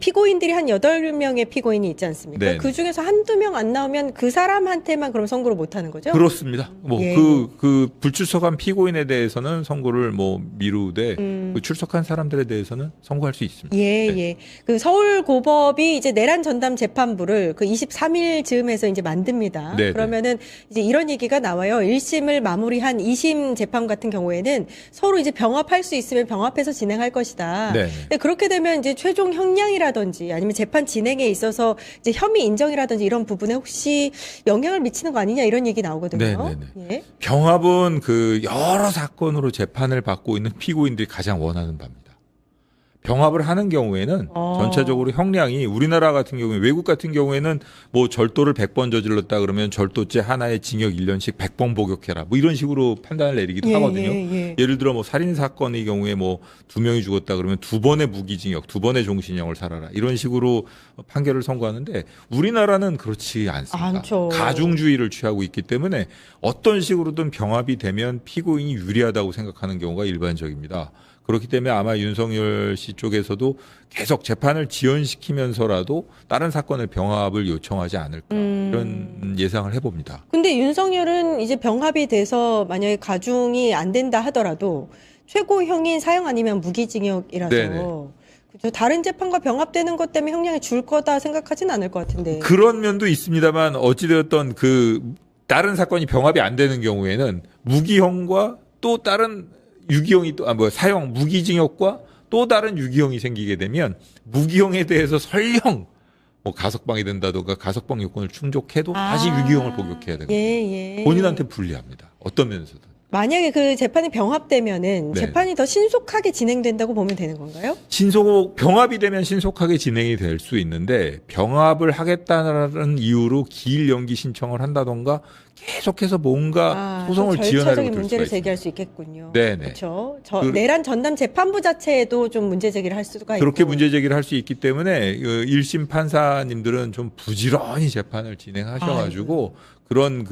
피고인들이 한 8명의 피고인이 있지 않습니까? 네네. 그 중에서 한두 명 안 나오면 그 사람한테만 그럼 선고를 못 하는 거죠? 그렇습니다. 예. 그 불출석한 피고인에 대해서는 선고를 미루되 그 출석한 사람들에 대해서는 선고할 수 있습니다. 예. 그 서울고법이 이제 내란 전담 재판부를 그 23일 즈음에서 이제 만듭니다. 네네. 그러면은 이제 이런 얘기가 나와요. 1심을 마무리한 2심 재판 같은 경우에는 서로 이제 병합할 수 있으면 병합해서 진행할 것이다. 네. 근데 그렇게 되면 이제 최종 형량이라든지 아니면 재판 진행에 있어서 이제 혐의 인정이라든지 이런 부분에 혹시 영향을 미치는 거 아니냐 이런 얘기 나오거든요. 예. 병합은 그 여러 사건으로 재판을 받고 있는 피고인들이 가장 원하는 바입니다. 병합을 하는 경우에는 전체적으로 형량이 우리나라 같은 경우에 외국 같은 경우에는 뭐 절도를 100번 저질렀다 그러면 절도죄 하나에 징역 1년씩 100번 복역해라 뭐 이런 식으로 판단을 내리기도 하거든요. 예를 들어 뭐 살인 사건의 경우에 뭐 2명이 죽었다 그러면 2번의 무기징역, 2번의 종신형을 살아라 이런 식으로 판결을 선고하는데 우리나라는 그렇지 않습니다. 않죠. 가중주의를 취하고 있기 때문에 어떤 식으로든 병합이 되면 피고인이 유리하다고 생각하는 경우가 일반적입니다. 그렇기 때문에 아마 윤석열 씨 쪽에서도 계속 재판을 지연시키면서라도 다른 사건의 병합을 요청하지 않을까 이런 예상을 해봅니다. 근데 윤석열은 이제 병합이 돼서 만약에 가중이 안 된다 하더라도 최고형인 사형 아니면 무기징역이라서 그렇죠. 다른 재판과 병합되는 것 때문에 형량이 줄 거다 생각하진 않을 것 같은데. 그런 면도 있습니다만 어찌되었던 다른 사건이 병합이 안 되는 경우에는 무기형과 또 다른 유기형이 사형 무기징역과 또 다른 유기형이 생기게 되면 무기형에 대해서 설령 가석방이 된다든가 가석방 요건을 충족해도 다시 유기형을 복역해야 되거든요. 본인한테 불리합니다. 어떤 면에서든. 만약에 그 재판이 병합되면은 재판이 더 신속하게 진행된다고 보면 되는 건가요? 병합이 되면 신속하게 진행이 될 수 있는데 병합을 하겠다는 이유로 기일 연기 신청을 한다던가 계속해서 뭔가 소송을 지연하려고 절차적인 문제를 제기할 수 있겠군요. 그렇죠. 내란 전담 재판부 자체에도 좀 문제 제기를 할 수가 있고. 그렇게 문제 제기를 할 수 있기 때문에 1심 판사님들은 좀 부지런히 재판을 진행하셔가지고 그런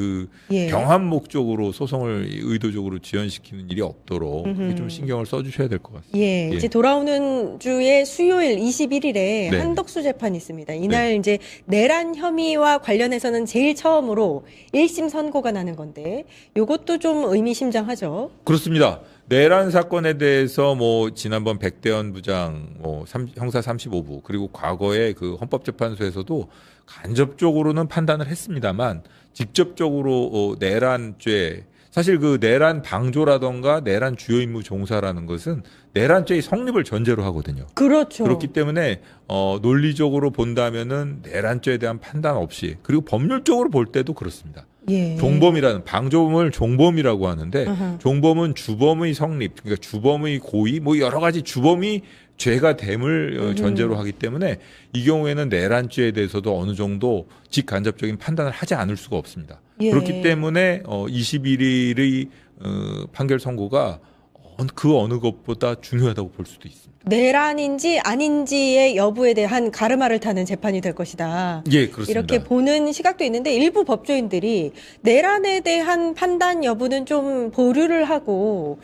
병합 목적으로 소송을 의도적으로 지연시키는 일이 없도록 좀 신경을 써주셔야 될 것 같습니다. 이제 돌아오는 주에 수요일 21일에 한덕수 재판이 있습니다. 이날 이제 내란 혐의와 관련해서는 제일 처음으로 1심 선고가 나는 건데 이것도 좀 의미심장하죠. 그렇습니다. 내란 사건에 대해서 지난번 백대현 부장 형사 35부 그리고 과거에 그 헌법재판소에서도 간접적으로는 판단을 했습니다만 직접적으로 내란죄 사실 그 내란 방조라던가 내란 주요 임무 종사라는 것은 내란죄의 성립을 전제로 하거든요. 그렇죠. 그렇기 때문에 논리적으로 본다면은 내란죄에 대한 판단 없이, 그리고 법률적으로 볼 때도 그렇습니다. 예. 종범이라는, 방조범을 종범이라고 하는데 아하. 종범은 주범의 성립, 그러니까 주범의 고의, 뭐 여러 가지 주범이 죄가 됨을 전제로 하기 때문에 이 경우에는 내란죄에 대해서도 어느 정도 직간접적인 판단을 하지 않을 수가 없습니다. 예. 그렇기 때문에 21일의 판결 선고가 그 어느 것보다 중요하다고 볼 수도 있습니다. 내란인지 아닌지의 여부에 대한 가르마를 타는 재판이 될 것이다. 예, 그렇습니다. 이렇게 보는 시각도 있는데 일부 법조인들이 내란에 대한 판단 여부는 좀 보류를 하고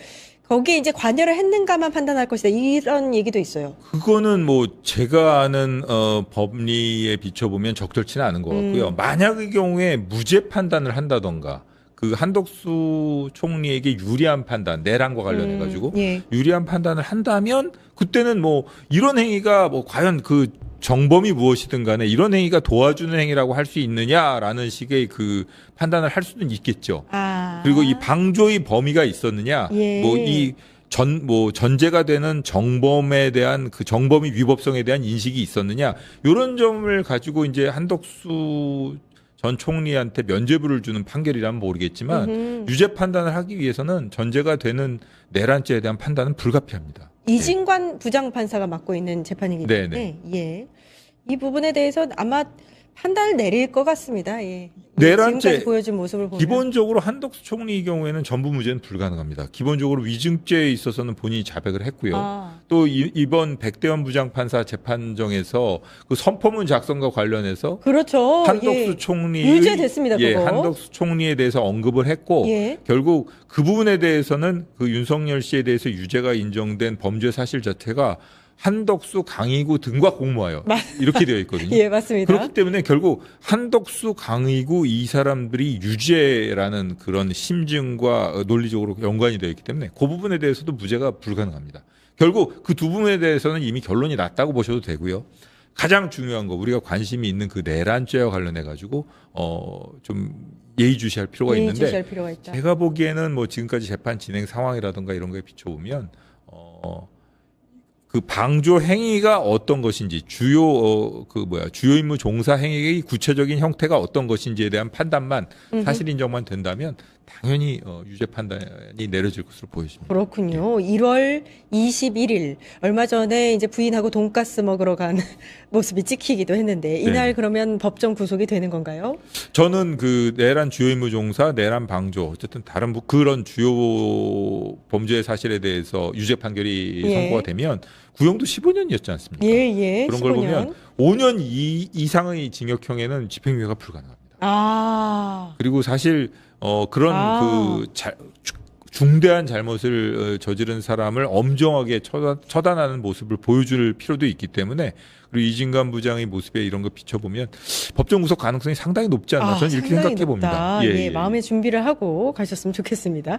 거기에 이제 관여를 했는가만 판단할 것이다. 이런 얘기도 있어요. 그거는 뭐 제가 아는 법리에 비춰보면 적절치는 않은 것 같고요. 만약의 경우에 무죄 판단을 한다던가 그 한덕수 총리에게 유리한 판단, 내란과 관련해 가지고 예. 유리한 판단을 한다면 그때는 뭐 이런 행위가 뭐 과연 그 정범이 무엇이든 간에 이런 행위가 도와주는 행위라고 할 수 있느냐라는 식의 그 판단을 할 수는 있겠죠. 아. 그리고 이 방조의 범위가 있었느냐, 예. 뭐 이 전제가 되는 정범에 대한 그 정범의 위법성에 대한 인식이 있었느냐, 이런 점을 가지고 이제 한덕수 전 총리한테 면죄부를 주는 판결이라면 모르겠지만 유죄 판단을 하기 위해서는 전제가 되는 내란죄에 대한 판단은 불가피합니다. 이진관 부장판사가 맡고 있는 재판이기 때문에 예. 이 부분에 대해서 아마 판단을 내릴 것 같습니다. 예. 내란죄 지금까지 보여준 모습을 보면 기본적으로 한덕수 총리의 경우에는 전부 무죄는 불가능합니다. 기본적으로 위증죄에 있어서는 본인이 자백을 했고요. 또 이번 백대원 부장판사 재판정에서 그 선포문 작성과 관련해서 그렇죠. 한덕수 예. 총리의 유죄됐습니다. 그거. 한덕수 총리에 대해서 언급을 했고 예. 결국 그 부분에 대해서는 그 윤석열 씨에 대해서 유죄가 인정된 범죄 사실 자체가 한덕수, 강의구 등과 공모하여 이렇게 되어 있거든요. 예, 맞습니다. 그렇기 때문에 결국 한덕수, 강의구 이 사람들이 유죄라는 그런 심증과 논리적으로 연관이 되어 있기 때문에 그 부분에 대해서도 무죄가 불가능합니다. 결국 그 두 부분에 대해서는 이미 결론이 났다고 보셔도 되고요. 가장 중요한 거, 우리가 관심이 있는 그 내란죄와 관련해 가지고 좀 예의주시할 필요가 있는데 예의주시할 필요가 있다. 제가 보기에는 뭐 지금까지 재판 진행 상황이라든가 이런 거에 비춰보면 그 방조 행위가 어떤 것인지 주요 임무 종사 행위의 구체적인 형태가 어떤 것인지에 대한 판단만 사실 인정만 된다면 당연히 유죄 판단이 내려질 것으로 보여집니다. 그렇군요. 1월 21일 얼마 전에 이제 부인하고 돈가스 먹으러 간 모습이 찍히기도 했는데 이날 네. 그러면 법정 구속이 되는 건가요? 저는 그 내란 주요 임무 종사, 내란 방조 어쨌든 다른 그런 주요 범죄 사실에 대해서 유죄 판결이 예. 선고가 되면 구형도 15년이었지 않습니까? 예. 그런 15년. 걸 보면 5년 이상의 징역형에는 집행유예가 불가능합니다. 그리고 사실 그런 중대한 잘못을 저지른 사람을 엄정하게 처단하는 모습을 보여줄 필요도 있기 때문에 그리고 이진관 부장의 모습에 이런 거 비춰보면 법정 구속 가능성이 상당히 높지 않나 저는 이렇게 생각해 봅니다. 예, 마음의 준비를 하고 가셨으면 좋겠습니다.